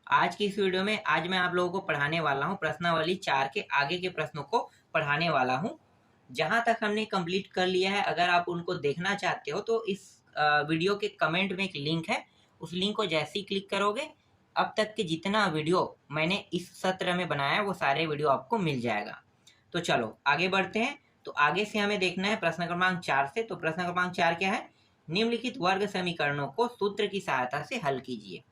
आज की इस वीडियो में आज मैं आप लोगों को पढ़ाने वाला हूँ प्रश्नावली 4 के आगे के प्रश्नों को पढ़ाने वाला हूँ। जहाँ तक हमने कंप्लीट कर लिया है, अगर आप उनको देखना चाहते हो तो इस वीडियो के कमेंट में एक लिंक है, उस लिंक को जैसे ही क्लिक करोगे अब तक के जितना वीडियो मैंने इस सत्र में बनाया है वो सारे वीडियो आपको मिल जाएगा। तो चलो आगे बढ़ते हैं। तो आगे से हमें देखना है प्रश्न क्रमांक 4 से। तो प्रश्न क्रमांक 4 क्या है? निम्नलिखित वर्ग समीकरणों को सूत्र की सहायता से हल कीजिए।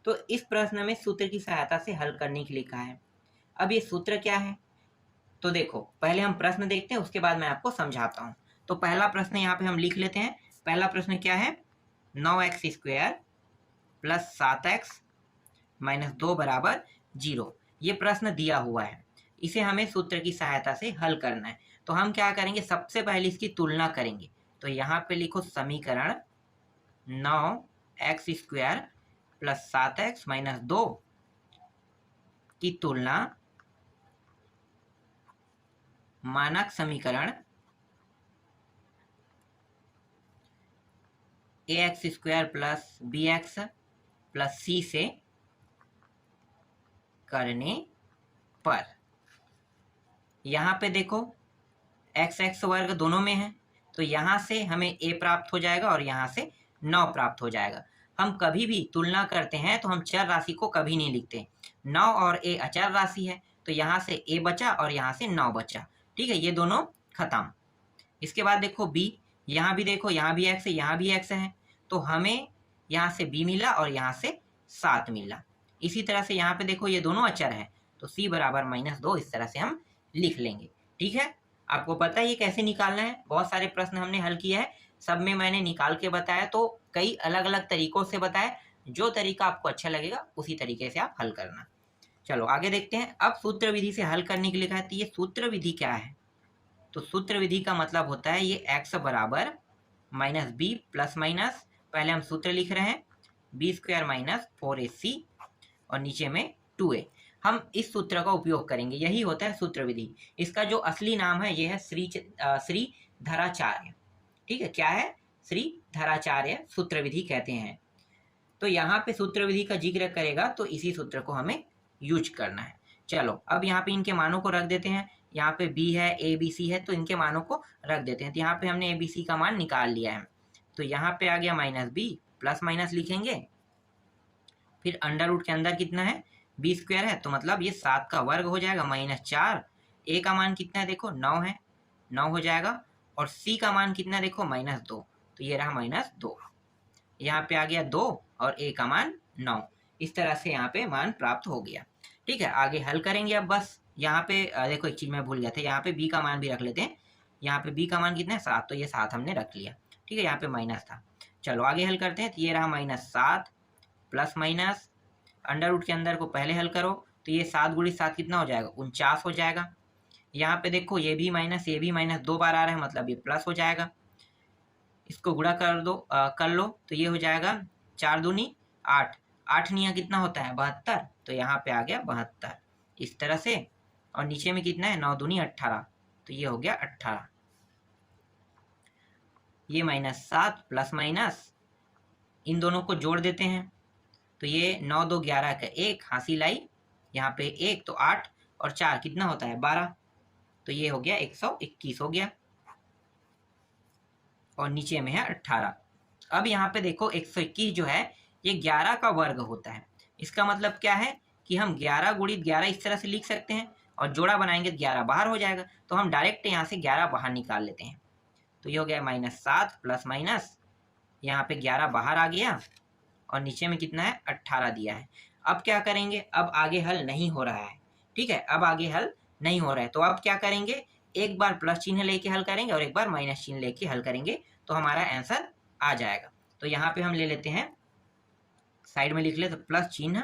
तो इस प्रश्न में सूत्र की सहायता से हल करने के लिए कहा है। अब ये सूत्र क्या है? तो देखो, पहले हम प्रश्न देखते हैं, उसके बाद मैं आपको समझाता हूँ। तो पहला प्रश्न यहाँ पे हम लिख लेते हैं। पहला प्रश्न क्या है? 9x² प्लस 7x माइनस 2 बराबर 0। ये प्रश्न दिया हुआ है, इसे हमें सूत्र की सहायता से हल करना है। तो हम क्या करेंगे, सबसे पहले इसकी तुलना करेंगे। तो यहाँ पे लिखो समीकरण 9x² प्लस 7x माइनस 2 की तुलना मानक समीकरण ax² plus bx plus c से करने पर। यहाँ पे देखो x वर्ग दोनों में है, तो यहाँ से हमें a प्राप्त हो जाएगा और यहाँ से 9 प्राप्त हो जाएगा। हम कभी भी तुलना करते हैं तो हम चर राशि को कभी नहीं लिखते। 9 और a अचर राशि है, तो यहाँ से a बचा और यहाँ से 9 बचा। ठीक है, ये दोनों खत्म। इसके बाद देखो b, यहाँ भी देखो, यहाँ भी x है, यहाँ भी x है, तो हमें यहाँ से b मिला और यहाँ से 7 मिला। इसी तरह से यहाँ पे देखो ये दोनों अचर हैं, तो c बराबर -2 इस तरह से हम लिख लेंगे। ठीक है, आपको पता है ये कैसे निकालना है। बहुत सारे प्रश्न हमने हल किया है, सब में मैंने निकाल के बताया, तो कई अलग अलग तरीकों से बताया। जो तरीका आपको अच्छा लगेगा उसी तरीके से आप हल करना। चलो आगे देखते हैं। अब सूत्र विधि से हल करने के लिए कहा है, तो ये सूत्र विधि क्या है? तो सूत्र विधि का मतलब होता है ये x बराबर -b प्लस माइनस, पहले हम सूत्र लिख रहे हैं b² माइनस 4ac और नीचे में 2a। हम इस सूत्र का उपयोग करेंगे, यही होता है सूत्र विधि। इसका जो असली नाम है ये है श्रीधराचार्य। ठीक है, क्या है? श्रीधराचार्य सूत्र विधि कहते हैं। तो यहाँ पे सूत्र विधि का जिक्र करेगा तो इसी सूत्र को हमें यूज करना है। चलो अब यहाँ पे इनके मानों को रख देते हैं। यहाँ पे b है, a b c है, तो इनके मानों को रख देते हैं। तो यहाँ पे हमने a b c का मान निकाल लिया है, तो यहाँ पे आ गया -b, प्लस माइनस लिखेंगे, फिर अंडर रूट के अंदर कितना है? b² है, तो मतलब ये 7 का वर्ग हो जाएगा, -4। a का मान कितना है? देखो 9 है, 9 हो जाएगा। और c का मान कितना है? देखो -2, तो ये रहा -2। यहाँ पे आ गया 2 और a का मान 9। इस तरह से यहाँ पे मान प्राप्त हो गया। ठीक है, आगे हल करेंगे। अब बस यहाँ पे देखो एक चीज मैं भूल गया था, यहाँ पे b का मान भी रख लेते हैं। यहाँ पे b का मान कितना है? 7, तो ये 7 हमने रख लिया। ठीक है, यहाँ पे माइनस था। चलो आगे हल करते हैं। तो ये रहा -7 प्लस माइनस, अंडर रूट के अंदर को पहले हल करो, तो ये 7 × 7 कितना हो जाएगा? 49 हो जाएगा। यहाँ पे देखो ये भी माइनस, ये भी माइनस, 2 बार आ रहा है, मतलब ये प्लस हो जाएगा। इसको गुणा कर दो, कर लो, तो ये हो जाएगा 4 दूनी 8, 8 निया कितना होता है? 72, तो यहाँ पे आ गया 72 इस तरह से। और नीचे में कितना है? 9 दूनी 18, तो ये हो गया 18। ये -7 प्लस माइनस, इन दोनों को जोड़ देते हैं, तो ये 9 2 11 का 1 हासिल आई, यहाँ पे 1 तो 8 और 4 कितना होता है? 12, तो ये हो गया 121 हो गया। और नीचे में है 18। अब यहाँ पे देखो 121 जो है ये 11 का वर्ग होता है। इसका मतलब क्या है कि हम 11 × 11 इस तरह से लिख सकते हैं, और जोड़ा बनाएंगे तो 11 बाहर हो जाएगा, तो हम डायरेक्ट यहाँ से 11 बाहर निकाल लेते हैं। तो ये हो गया -7 प्लस माइनस, यहाँ पे 11 बाहर आ गया और नीचे में कितना है? 18 दिया है। अब क्या करेंगे? अब आगे हल नहीं हो रहा है। ठीक है, अब आगे हल नहीं हो रहा है, तो अब क्या करेंगे? एक बार प्लस चिन्ह लेके हल करेंगे और एक बार माइनस चिन्ह लेके हल करेंगे, तो हमारा आंसर आ जाएगा। तो यहाँ पे हम ले लेते हैं, साइड में लिख ले, तो प्लस चिन्ह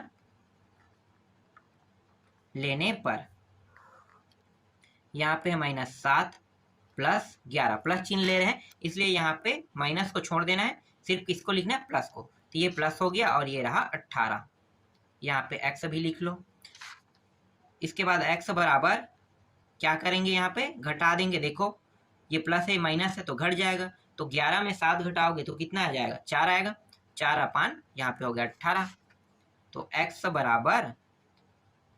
लेने पर यहाँ पे -7 प्लस 11, प्लस चिन्ह ले रहे हैं इसलिए यहाँ पे माइनस को छोड़ देना है, सिर्फ किसको लिखना है? प्लस को। तो ये प्लस हो गया और ये रहा 18। यहाँ पे x भी लिख लो। इसके बाद x बराबर क्या करेंगे? यहाँ पे घटा देंगे। देखो ये प्लस है, माइनस है, तो घट जाएगा, तो 11 में 7 घटाओगे तो कितना आ जाएगा? 4 आएगा। 4 अपान यहाँ पे हो गया 18। तो x बराबर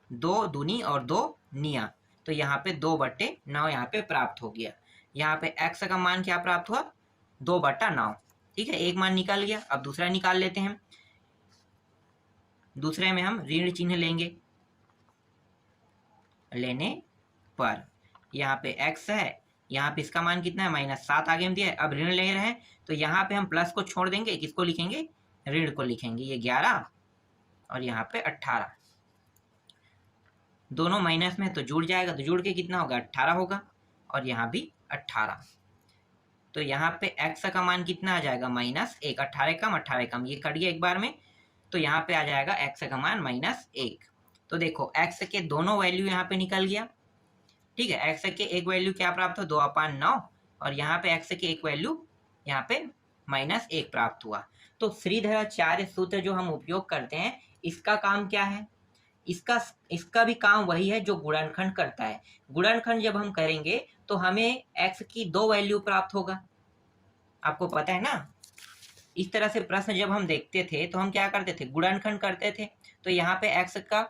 2 दूनी और 2 निया, तो यहाँ पे 2/9 यहाँ पे प्राप्त हो गया। यहाँ पे x का मान क्या प्राप्त हुआ? 2/9। ठीक है, एक मान निकल गया। अब दूसरा निकाल लेते हैं। दूसरे में हम ऋण चिन्ह लेंगे, लेने पर यहाँ पे x है, यहाँ पे इसका मान कितना है? -7 आगे में दिया है। अब ऋण ले रहे हैं तो यहाँ पे हम प्लस को छोड़ देंगे, किसको लिखेंगे? ऋण को लिखेंगे। ये 11 और यहाँ पे 18, दोनों माइनस में तो जुड़ जाएगा, तो जुड़ के कितना होगा? 18 होगा, और यहाँ भी 18। तो यहाँ पे x का मान कितना आ जाएगा? -1। 18 कम 18 कम, ये कट गया एक बार में, तो यहाँ पे आ जाएगा x का मान -1। तो देखो x के दोनों वैल्यू यहाँ पे निकल गया। ठीक है, x के एक वैल्यू क्या प्राप्त हो? 2/9, और यहाँ पे x के एक वैल्यू यहाँ पे -1 प्राप्त हुआ। तो श्रीधराचार्य सूत्र जो हम उपयोग करते हैं, इसका काम क्या है? इसका भी काम वही है जो गुणनखंड करता है। गुणनखंड जब हम करेंगे तो हमें x की 2 वैल्यू प्राप्त होगा, आपको पता है ना। इस तरह से प्रश्न जब हम देखते थे तो हम क्या करते थे? गुणनखंड करते थे। तो यहाँ पे x का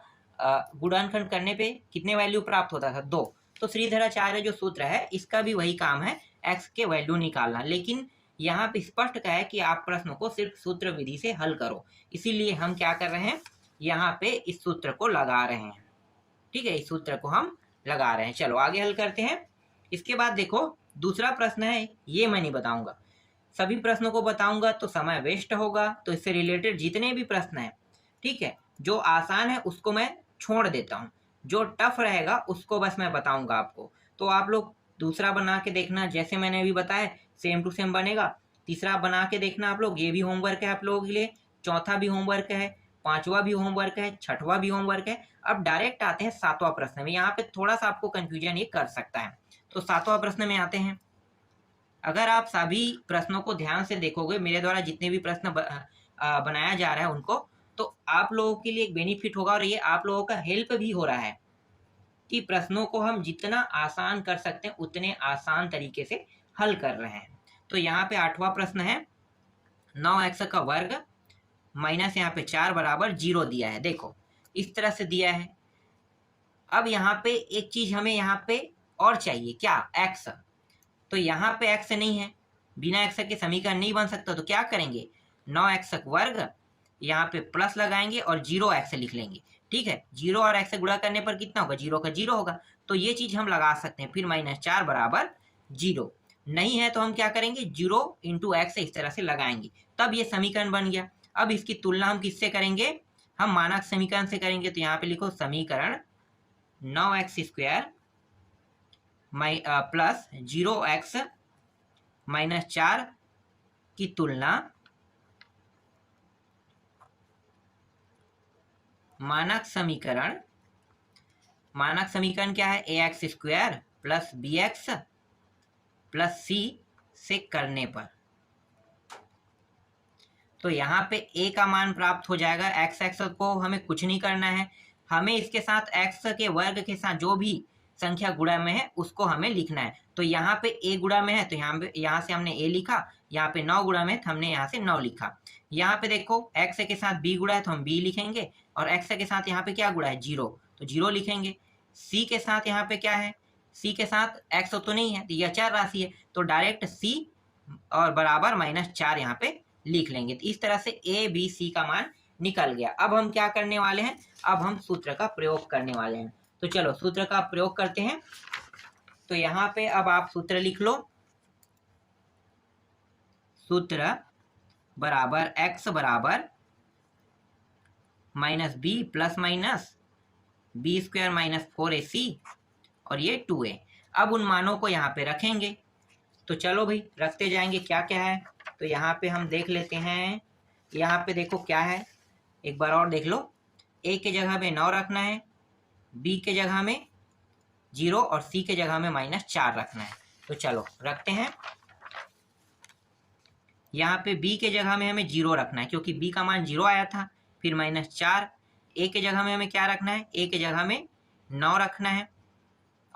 गुणनखंड करने पे कितने वैल्यू प्राप्त होता था? 2। तो श्रीधराचार्य जो सूत्र है, इसका भी वही काम है, x के वैल्यू निकालना। लेकिन यहाँ पे स्पष्ट का है कि आप प्रश्न को सिर्फ सूत्र विधि से हल करो, इसीलिए हम क्या कर रहे हैं? यहाँ पे इस सूत्र को लगा रहे हैं। ठीक है, इस सूत्र को हम लगा रहे हैं। चलो आगे हल करते हैं। इसके बाद देखो दूसरा प्रश्न है, ये मैं नहीं बताऊंगा, सभी प्रश्नों को बताऊंगा तो समय वेस्ट होगा। तो इससे रिलेटेड जितने भी प्रश्न हैं, ठीक है, जो आसान है उसको मैं छोड़ देता हूँ, जो टफ रहेगा उसको बस मैं बताऊंगा आपको। तो आप लोग दूसरा बना के देखना, जैसे मैंने अभी बताया, सेम टू सेम बनेगा। तीसरा बना के देखना आप लोग, ये भी होमवर्क है आप लोगों के लिए। चौथा भी होमवर्क है, पांचवा भी होमवर्क है, छठवां भी होमवर्क है। अब डायरेक्ट आते हैं 7वां प्रश्न में। यहाँ पे थोड़ा सा आपको कंफ्यूजन ये कर सकता है। तो 7वां प्रश्न में आते हैं। अगर आप सभी प्रश्नों को ध्यान से देखोगे, मेरे द्वारा जितने भी प्रश्न बनाया जा रहा है उनको, तो आप लोगों के लिए एक बेनिफिट होगा, और ये आप लोगों का हेल्प भी हो रहा है कि प्रश्नों को हम जितना आसान कर सकते हैं उतने आसान तरीके से हल कर रहे हैं। तो यहाँ पे 8वां प्रश्न है, 9x का वर्ग माइनस यहाँ पे 4 बराबर 0 दिया है। देखो इस तरह से दिया है। अब यहाँ पे एक चीज हमें यहाँ पे और चाहिए, क्या? x। तो यहाँ पे x नहीं है, बिना x के समीकरण नहीं बन सकता। तो क्या करेंगे? 9x वर्ग, यहाँ पे प्लस लगाएंगे और 0x लिख लेंगे। ठीक है, 0 और x से गुणा करने पर कितना होगा? 0 का 0 होगा। तो ये चीज हम लगा सकते हैं। फिर -4 बराबर 0 नहीं है तो हम क्या करेंगे? 0 × x इस तरह से लगाएंगे, तब ये समीकरण बन गया। अब इसकी तुलना हम किससे करेंगे? हम मानक समीकरण से करेंगे। तो यहाँ पे लिखो समीकरण 9x² प्लस 0x -4 की तुलना मानक समीकरण क्या है? ax² plus bx plus c से करने पर। तो यहाँ पे a का मान प्राप्त हो जाएगा। x को हमें कुछ नहीं करना है, हमें इसके साथ x के वर्ग के साथ जो भी संख्या गुणा में है उसको हमें लिखना है। तो यहाँ पे a गुणा में है तो यहाँ से हमने a लिखा, यहाँ पे 9 गुणा में है तो हमने यहाँ से 9 लिखा। यहाँ पे देखो x के साथ b गुणा है तो हम b लिखेंगे, और x के साथ यहाँ पे क्या गुणा है? 0, तो 0 लिखेंगे। c के साथ यहाँ पे क्या है? c के साथ x तो नहीं है, तो यह अचर राशि है, तो डायरेक्ट c और बराबर -4 यहाँ पे लिख लेंगे। तो इस तरह से a b c का मान निकल गया। अब हम क्या करने वाले हैं? अब हम सूत्र का प्रयोग करने वाले हैं। तो चलो सूत्र का प्रयोग करते हैं। तो यहाँ पे अब आप सूत्र लिख लो। सूत्र बराबर x बराबर -b plus minus b² -4ac और ये 2a। अब उन मानों को यहाँ पे रखेंगे। तो चलो भाई रखते जाएंगे, क्या क्या है। तो यहाँ पे हम देख लेते हैं। यहाँ पे देखो क्या है, एक बार और देख लो। a के जगह में 9 रखना है, b के जगह में 0 और c के जगह में -4 रखना है। तो चलो रखते हैं। यहाँ पे b के जगह में हमें 0 रखना है क्योंकि b का मान 0 आया था। फिर -4। a के जगह में हमें क्या रखना है? a के जगह में 9 रखना है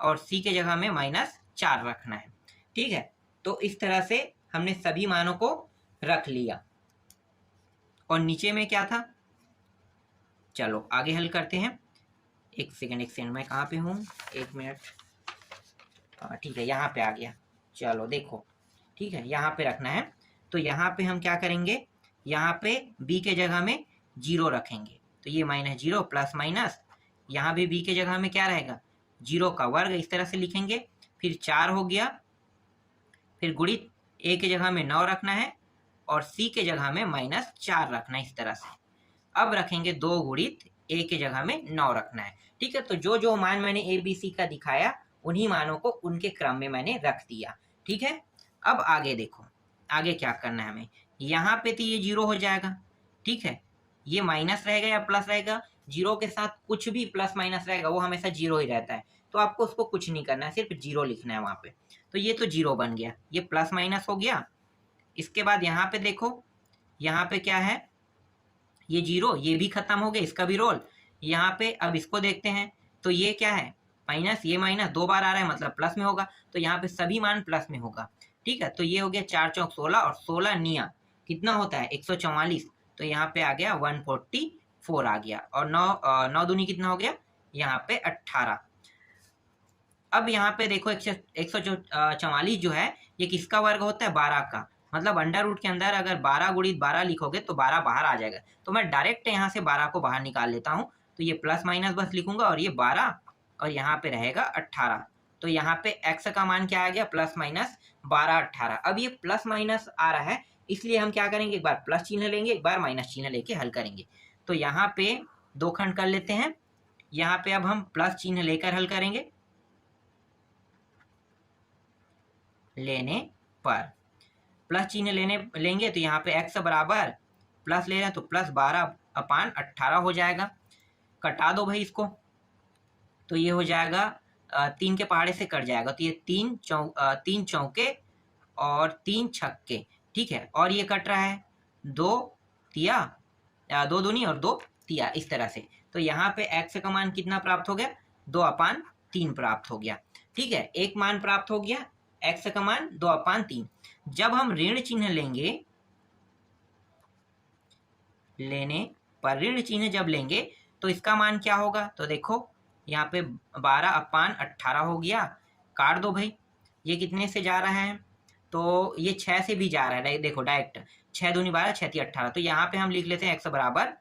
और c के जगह में -4 रखना है। ठीक है, तो इस तरह से हमने सभी मानों को रख लिया। और नीचे में क्या था? चलो आगे हल करते हैं। एक सेकंड मैं कहाँ पे हूँ, 1 मिनट। ठीक है, यहाँ पे आ गया। चलो देखो, ठीक है, यहाँ पे रखना है। तो यहाँ पे हम क्या करेंगे, यहाँ पे b के जगह में 0 रखेंगे। तो ये -0 प्लस माइनस, यहाँ भी b के जगह में क्या रहेगा, 0 का वर्ग, इस तरह से लिखेंगे। फिर 4 हो गया, फिर गुणित a के जगह में 9 रखना है और c के जगह में -4 रखना है, इस तरह से। अब रखेंगे 2 गुणित a के जगह में 9 रखना है। ठीक है, तो जो जो मान मैंने a b c का दिखाया उन्हीं मानों को उनके क्रम में मैंने रख दिया। ठीक है, अब आगे देखो, आगे क्या करना है हमें। यहाँ पे तो ये 0 हो जाएगा। ठीक है, ये माइनस रहेगा या प्लस रहेगा, 0 के साथ कुछ भी प्लस माइनस रहेगा वो हमेशा 0 ही रहता है। तो आपको उसको कुछ नहीं करना है, सिर्फ 0 लिखना है वहाँ पे। तो ये तो 0 बन गया, ये प्लस माइनस हो गया। इसके बाद यहाँ पे देखो, यहाँ पे क्या है, ये 0, ये भी खत्म हो गया, इसका भी रोल। यहाँ पे अब इसको देखते हैं, तो ये क्या है, माइनस, ये माइनस 2 बार आ रहा है, मतलब प्लस में होगा। तो यहाँ पे सभी मान प्लस में होगा। ठीक है, तो ये हो गया 4 चौक 16 और 16 निया कितना होता है, 144। तो यहाँ पे आ गया 144 आ गया। और 9 दूनी कितना हो गया, यहाँ पे 18। अब यहाँ पे देखो 144 जो है ये किसका वर्ग होता है, 12 का। मतलब अंडर रूट के अंदर अगर 12 गुणित 12 लिखोगे तो 12 बाहर आ जाएगा। तो मैं डायरेक्ट यहाँ से 12 को बाहर निकाल लेता हूँ। तो ये प्लस माइनस बस लिखूंगा और ये 12 और यहाँ पे रहेगा 18। तो यहाँ पे x का मान क्या आ गया, प्लस माइनस 12 18। अब ये प्लस माइनस आ रहा है, इसलिए हम क्या करेंगे, एक बार प्लस चिन्ह लेंगे, एक बार माइनस चिन्ह लेके हल करेंगे। तो यहाँ पे 2 खंड कर लेते हैं। यहाँ पे अब हम प्लस चिन्ह लेकर हल करेंगे। लेने पर प्लस चिन्ह लेंगे तो यहाँ पे x बराबर प्लस ले रहे हैं तो प्लस 12/18 हो जाएगा। कटा दो भाई इसको, तो ये हो जाएगा 3 के पहाड़े से कट जाएगा। तो ये 3 चौके और 3 छक्के। ठीक है, और ये कट रहा है 2 तिया, 2 दूनी और 2 तिया, इस तरह से। तो यहाँ पे x का मान कितना प्राप्त हो गया, 2/3 प्राप्त हो गया। ठीक है, एक मान प्राप्त हो गया, x का मान 2/3। जब हम ऋण चिन्ह लेंगे, लेने पर ऋण चिन्ह जब लेंगे तो इसका मान क्या होगा, तो देखो यहाँ पे 12/18 हो गया। काट दो भाई, ये कितने से जा रहा है, तो ये 6 से भी जा रहा है। देखो डायरेक्ट 6 दूनी 12, 6 तिया 18। तो यहाँ पे हम लिख लेते हैं x बराबर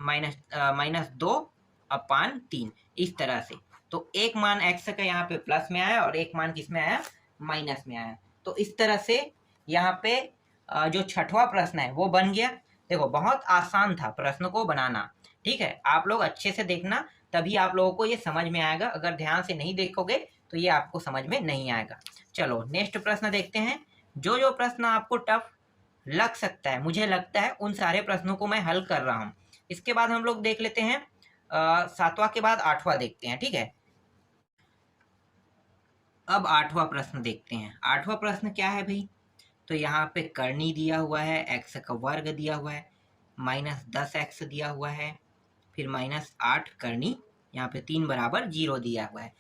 -2/3, इस तरह से। तो एक मान x का यहाँ पे प्लस में आया और एक मान किस में आया, माइनस में आया। तो इस तरह से यहाँ पे जो छठवां प्रश्न है वो बन गया। देखो बहुत आसान था प्रश्न को बनाना। ठीक है, आप लोग अच्छे से देखना, तभी आप लोगों को ये समझ में आएगा। अगर ध्यान से नहीं देखोगे तो ये आपको समझ में नहीं आएगा। चलो नेक्स्ट प्रश्न देखते हैं। जो जो प्रश्न आपको टफ लग सकता है, मुझे लगता है उन सारे प्रश्नों को मैं हल कर रहा हूँ। इसके बाद हम लोग देख लेते हैं 7वां के बाद 8वां देखते हैं। ठीक है, अब 8वां प्रश्न देखते हैं। 8वां प्रश्न क्या है भाई, तो यहाँ पे करनी दिया हुआ है, x का वर्ग दिया हुआ है, -10x दिया हुआ है, फिर -8 करनी, यहाँ पे 3 बराबर 0 दिया हुआ है।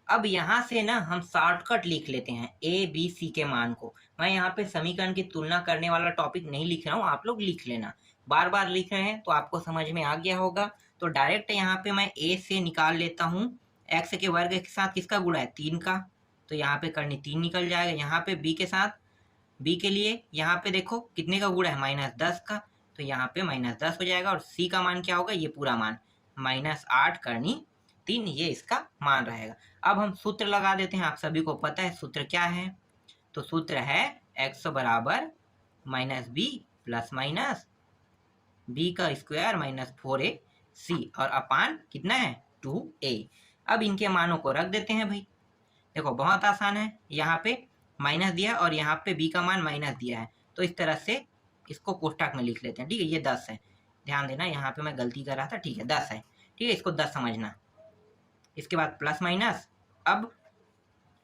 अब यहाँ से ना हम शॉर्टकट लिख लेते हैं a b c के मान को। मैं यहाँ पे समीकरण की तुलना करने वाला टॉपिक नहीं लिख रहा हूँ, आप लोग लिख लेना। बार बार लिख रहे हैं तो आपको समझ में आ गया होगा। तो डायरेक्ट यहाँ पे मैं a से निकाल लेता हूँ, x के वर्ग के साथ किसका गुणा है, 3 का। तो यहाँ पे करनी 3 निकल जाएगा। यहाँ पे b के साथ, b के लिए यहाँ पे देखो कितने का गुणा है, -10 का। तो यहाँ पे -10 हो जाएगा। और c का मान क्या होगा, ये पूरा मान -8 करनी 3, ये इसका मान रहेगा। अब हम सूत्र लगा देते हैं, आप सभी को पता है सूत्र क्या है। तो सूत्र है x बराबर -b प्लस माइनस b का स्क्वायर -4ac और अपान कितना है, 2a। अब इनके मानों को रख देते हैं भाई। देखो बहुत आसान है, यहाँ पे माइनस दिया और यहाँ पे b का मान माइनस दिया है। तो इस तरह से इसको कोष्ठक में लिख लेते हैं। ठीक है, ये 10 है, ध्यान देना यहाँ पे मैं गलती कर रहा था। ठीक है, 10 है। ठीक है, इसको 10 समझना। इसके बाद प्लस माइनस, अब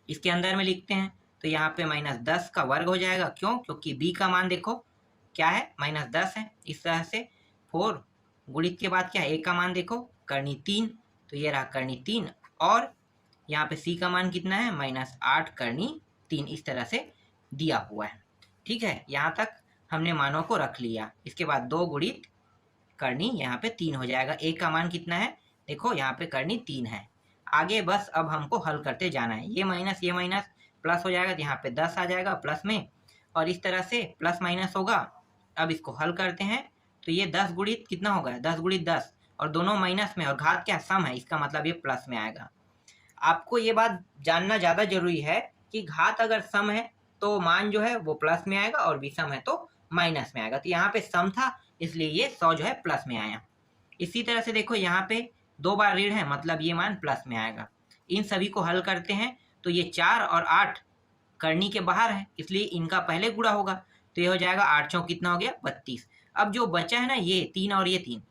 इसके अंदर में लिखते हैं। तो यहाँ पे -10 का वर्ग हो जाएगा। क्यों, क्योंकि b का मान देखो क्या है, -10 है। इस तरह से 4 गुणित के बाद क्या है, a का मान देखो करनी 3, तो ये रहा करनी 3। और यहाँ पे c का मान कितना है, -8 करनी 3, इस तरह से दिया हुआ है। ठीक है, यहाँ तक हमने मानों को रख लिया। इसके बाद 2 गुणित करनी यहाँ पे 3 हो जाएगा। ए का मान कितना है, देखो यहाँ पे करनी 3 है। आगे बस अब हमको हल करते जाना है। ये माइनस प्लस हो जाएगा, तो यहाँ पे 10 आ जाएगा प्लस में, और इस तरह से प्लस माइनस होगा। अब इसको हल करते हैं तो ये 10 गुणित कितना होगा, 10 गुणित 10, और दोनों माइनस में, और घात क्या सम है, इसका मतलब ये प्लस में आएगा। आपको ये बात जानना ज़्यादा जरूरी है कि घात अगर सम है तो मान जो है वो प्लस में आएगा, और विषम है तो माइनस में आएगा। तो यहाँ पे सम था इसलिए ये 100 जो है प्लस में आया। इसी तरह से देखो यहाँ पे 2 बार ऋण है, मतलब ये मान प्लस में आएगा। इन सभी को हल करते हैं तो ये 4 और 8 करनी के बाहर है, इसलिए इनका पहले गुणा होगा, तो ये हो जाएगा 8 चौक कितना हो गया, 32। अब जो बचा है ना, ये 3 और ये 3,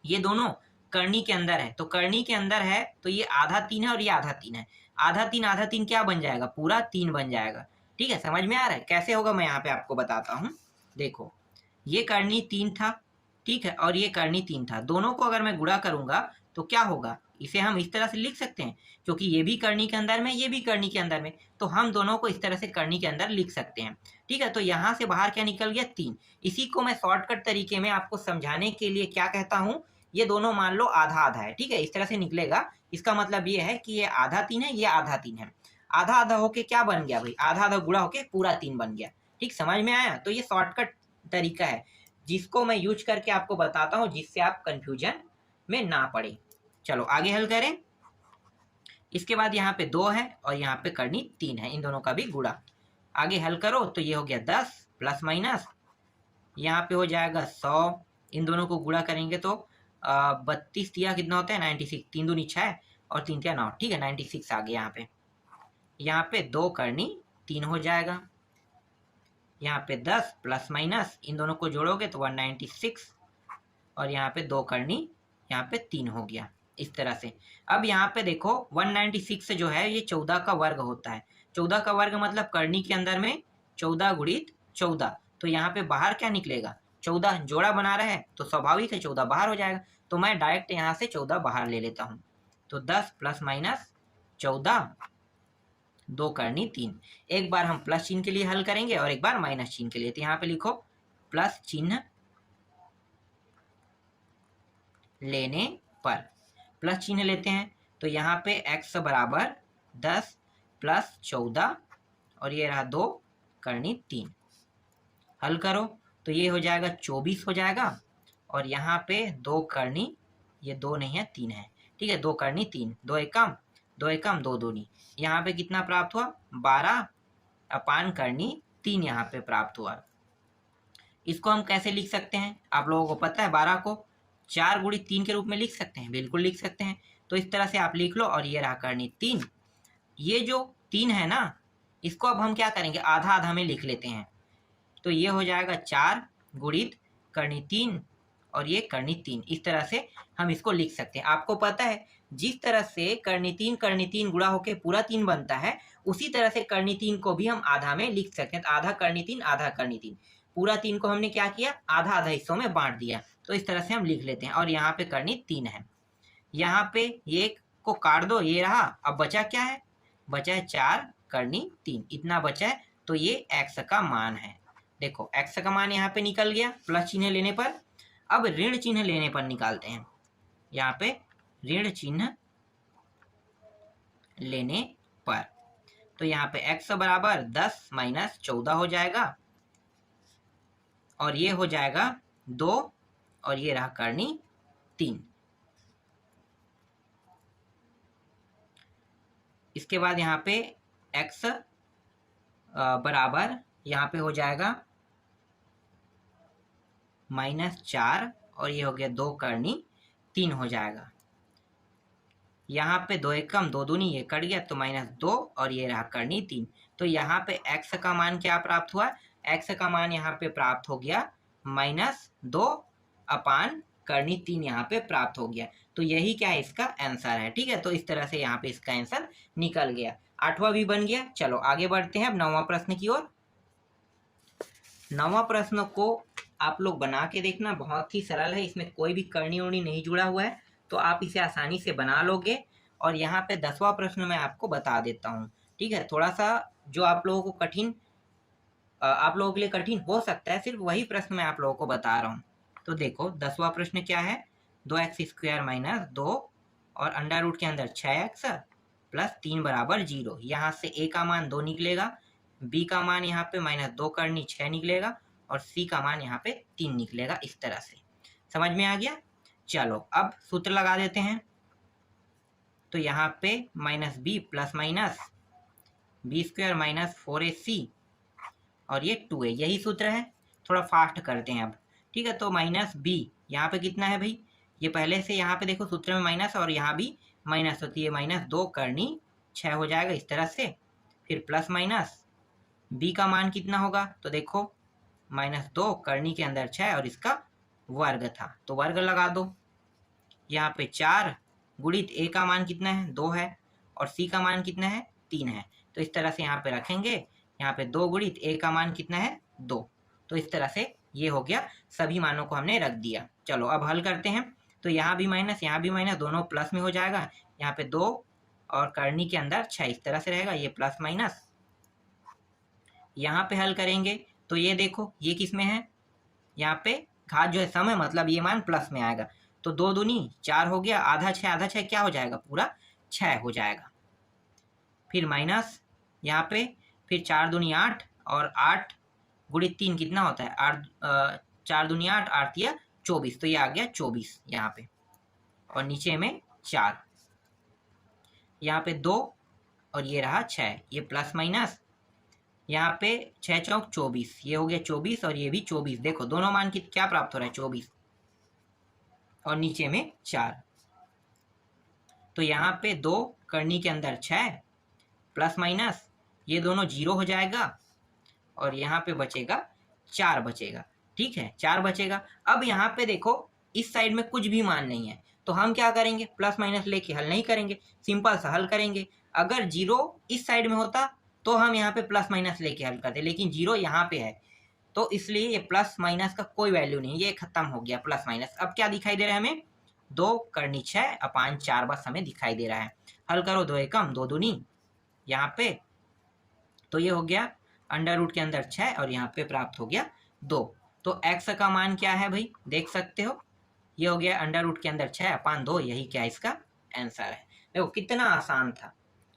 ये दोनों करनी के अंदर है। तो करनी के अंदर है तो ये आधा 3 है और ये आधा 3 है। आधा 3 क्या बन जाएगा, पूरा 3 बन जाएगा। ठीक है, समझ में आ रहा है कैसे होगा, मैं यहाँ पे आपको बताता हूँ। देखो ये करनी 3 था, ठीक है, और ये करनी 3 था। दोनों को अगर मैं गुणा करूंगा तो क्या होगा, इसे हम इस तरह से लिख सकते हैं, क्योंकि ये भी करनी के अंदर में, ये भी करनी के अंदर में, तो हम दोनों को इस तरह से करनी के अंदर लिख सकते हैं। ठीक है, तो यहाँ से बाहर क्या निकल गया, 3। इसी को मैं शॉर्टकट तरीके में आपको समझाने के लिए क्या कहता हूँ, ये दोनों मान लो आधा आधा है। ठीक है, इस तरह से निकलेगा। इसका मतलब ये है कि ये आधा 3 है, ये आधा 3 है। आधा आधा होके क्या बन गया भाई, आधा आधा गुणा होके पूरा 3 बन गया। ठीक, समझ में आया। तो ये शॉर्टकट तरीका है जिसको मैं यूज करके आपको बताता हूँ, जिससे आप कंफ्यूजन में ना पड़े। चलो आगे हल करें। इसके बाद यहाँ पे 2 है और यहाँ पे करनी 3 है, इन दोनों का भी गुणा। आगे हल करो तो ये हो गया 10 प्लस माइनस, यहाँ पे हो जाएगा 100। इन दोनों को गुणा करेंगे तो 32 दिया कितना होता है, 96। 3 दूनी 6 और 3 9। ठीक है, 96 आ गया। यहाँ पे 2 करनी 3 हो जाएगा। यहाँ पे 10 प्लस माइनस, इन दोनों को जोड़ोगे तो 196, और यहाँ पे 2 करनी, यहाँ पे 3 हो गया। इस तरह से अब यहाँ पे देखो 196 जो है ये 14 का वर्ग होता है। 14 का वर्ग मतलब करनी के अंदर में 14 गुणित 14, तो यहाँ पे बाहर क्या निकलेगा, 14 जोड़ा बना रहा है तो स्वाभाविक है 14 बाहर हो जाएगा। तो मैं डायरेक्ट यहाँ से 14 बाहर ले लेता हूँ। तो 10 प्लस माइनस 14, 2 करनी 3। एक बार हम प्लस चिन्ह के लिए हल करेंगे और एक बार माइनस चिन्ह के लिए। तो यहाँ पे लिखो प्लस चिन्ह लेने पर, प्लस चिन्ह लेते हैं तो यहाँ पे x बराबर 10 प्लस 14, और ये रहा 2 करनी 3। हल करो तो ये हो जाएगा 24 हो जाएगा, और यहाँ पे 2 करनी, ये 2 नहीं है 3 है। ठीक है, 2 करनी 3, 2 एकम 2 एकम 2 दूनी, यहाँ पे कितना प्राप्त हुआ, 12 अपान करनी 3 यहाँ पे प्राप्त हुआ। इसको हम कैसे लिख सकते हैं, आप लोगों को पता है, 12 को 4 गुणित 3 के रूप में लिख सकते हैं, बिल्कुल लिख सकते हैं। तो इस तरह से आप लिख लो, और ये रहा करनी 3। ये जो 3 है ना, इसको अब हम क्या करेंगे, आधा आधा में लिख लेते हैं। तो ये हो जाएगा 4 गुणित करनी 3, और ये करनी 3। इस तरह से हम इसको लिख सकते हैं। आपको पता है जिस तरह से करनी 3 गुणा होके पूरा 3 बनता है, उसी तरह से करनी 3 को भी हम आधा में लिख सकते हैं। तो आधा करनी 3, आधा करनी 3, पूरा 3 को हमने क्या किया, आधा आधा हिस्सों में बांट दिया। तो इस तरह से हम लिख लेते हैं। और यहाँ पे करनी 3 है, यहाँ पे ये को काट दो, ये रहा। अब बचा क्या है, बचा है 4 करनी 3, इतना बचा है। तो ये x का मान है। देखो x का मान यहाँ पे निकल गया प्लस चिन्ह लेने पर। अब ऋण चिन्ह लेने पर निकालते हैं। यहाँ पे ऋण चिन्ह लेने पर, तो यहाँ पे x बराबर 10 माइनस 14 हो जाएगा, और ये हो जाएगा 2, और ये रहा करनी 3। इसके बाद यहाँ पे x बराबर यहाँ पे हो जाएगा -4, और ये हो गया 2 करनी 3 हो जाएगा। यहाँ पे 2 एकम 2 दूनी, ये कट गया तो -2, और ये रहा करनी 3। तो यहाँ पे x का मान क्या प्राप्त हुआ, x का मान यहाँ पे प्राप्त हो गया -2 अपान करनी 3 यहाँ पे प्राप्त हो गया। तो यही क्या है, इसका आंसर है। ठीक है, तो इस तरह से यहाँ पे इसका आंसर निकल गया। 8वां भी बन गया। चलो आगे बढ़ते हैं अब 9वां प्रश्न की ओर। 9वां प्रश्न को आप लोग बना के देखना, बहुत ही सरल है, इसमें कोई भी करनी उर्नी नहीं जुड़ा हुआ है, तो आप इसे आसानी से बना लोगे। और यहाँ पे 10वां प्रश्न मैं आपको बता देता हूँ। ठीक है, थोड़ा सा जो आप लोगों को कठिन, आप लोगों के लिए कठिन हो सकता है, सिर्फ वही प्रश्न मैं आप लोगों को बता रहा हूँ। तो देखो 10वां प्रश्न क्या है, 2x² माइनस 2 और अंडर रूट के अंदर 6x प्लस 3 बराबर 0। यहाँ से a का मान 2 निकलेगा, b का मान यहाँ पे -2 करनी 6 निकलेगा और c का मान यहाँ पे 3 निकलेगा। इस तरह से समझ में आ गया। चलो अब सूत्र लगा देते हैं। तो यहाँ पे -b plus minus b² minus 4ac और ये 2a, यही सूत्र है। थोड़ा फास्ट करते हैं अब, ठीक है। तो -b यहाँ पे कितना है भाई, ये पहले से यहाँ पे देखो सूत्र में माइनस और यहाँ भी माइनस होती है, -2 करनी 6 हो जाएगा इस तरह से। फिर प्लस माइनस b का मान कितना होगा, तो देखो -2 करनी के अंदर 6 और इसका वर्ग था तो वर्ग लगा दो। यहाँ पे 4 गुणित a का मान कितना है, 2 है और c का मान कितना है, 3 है। तो इस तरह से यहाँ पे रखेंगे, यहाँ पे 2 गुणित a का मान कितना है, 2। तो इस तरह से ये हो गया, सभी मानों को हमने रख दिया। चलो अब हल करते हैं। तो यहाँ भी माइनस यहाँ भी माइनस, दोनों प्लस में हो जाएगा। यहाँ पे 2 और करनी के अंदर 6 इस तरह से रहेगा, ये प्लस माइनस। यहाँ पे हल करेंगे तो ये देखो ये किस में है, यहाँ पे घात जो है सम है, मतलब ये मान प्लस में आएगा। तो 2 दूनी 4 हो गया, आधा 6 क्या हो जाएगा, पूरा 6 हो जाएगा। फिर माइनस यहाँ पे, फिर 4 दूनी 8 और 8 गुणित 3 कितना होता है, 8 4 दूनी 8 8 या 24, तो ये आ गया 24 यहाँ पे। और नीचे में 4, यहाँ पे 2 और ये रहा 6, ये प्लस माइनस। यहाँ पे 6 चौक 24, ये हो गया 24 और ये भी 24। देखो दोनों मान की क्या प्राप्त हो रहा है, 24 और नीचे में 4। तो यहाँ पे 2 करनी के अंदर 6 प्लस माइनस, ये दोनों 0 हो जाएगा और यहाँ पे बचेगा 4 बचेगा, ठीक है 4 बचेगा। अब यहाँ पे देखो इस साइड में कुछ भी मान नहीं है, तो हम क्या करेंगे, प्लस माइनस लेके हल नहीं करेंगे, सिंपल सा हल करेंगे। अगर 0 इस साइड में होता तो हम यहाँ पे प्लस माइनस लेके हल करते, लेकिन 0 यहाँ पे है तो इसलिए ये प्लस माइनस का कोई वैल्यू नहीं, ये खत्म हो गया प्लस माइनस। अब क्या दिखाई दे रहा है हमें, 2 करनी 6 अपान 4 बस हमें दिखाई दे रहा है। हल करो, 2 एकम 2 दूनी, यहाँ पे तो ये हो गया अंडर रूट के अंदर 6 और यहाँ पे प्राप्त हो गया 2। तो x का मान क्या है भाई, देख सकते हो, ये हो गया अंडर रूट के अंदर 6 अपान 2, यही क्या इसका आंसर है। देखो कितना आसान था,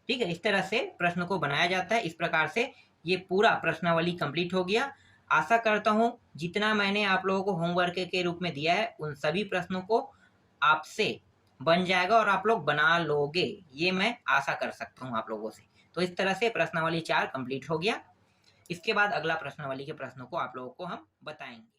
ठीक है। इस तरह से प्रश्न को बनाया जाता है। इस प्रकार से ये पूरा प्रश्नावली कंप्लीट हो गया। आशा करता हूँ जितना मैंने आप लोगों को होमवर्क के रूप में दिया है उन सभी प्रश्नों को आपसे बन जाएगा और आप लोग बना लोगे, ये मैं आशा कर सकता हूँ आप लोगों से। तो इस तरह से प्रश्नावली 4 कंप्लीट हो गया। इसके बाद अगला प्रश्नावली के प्रश्नों को आप लोगों को हम बताएंगे।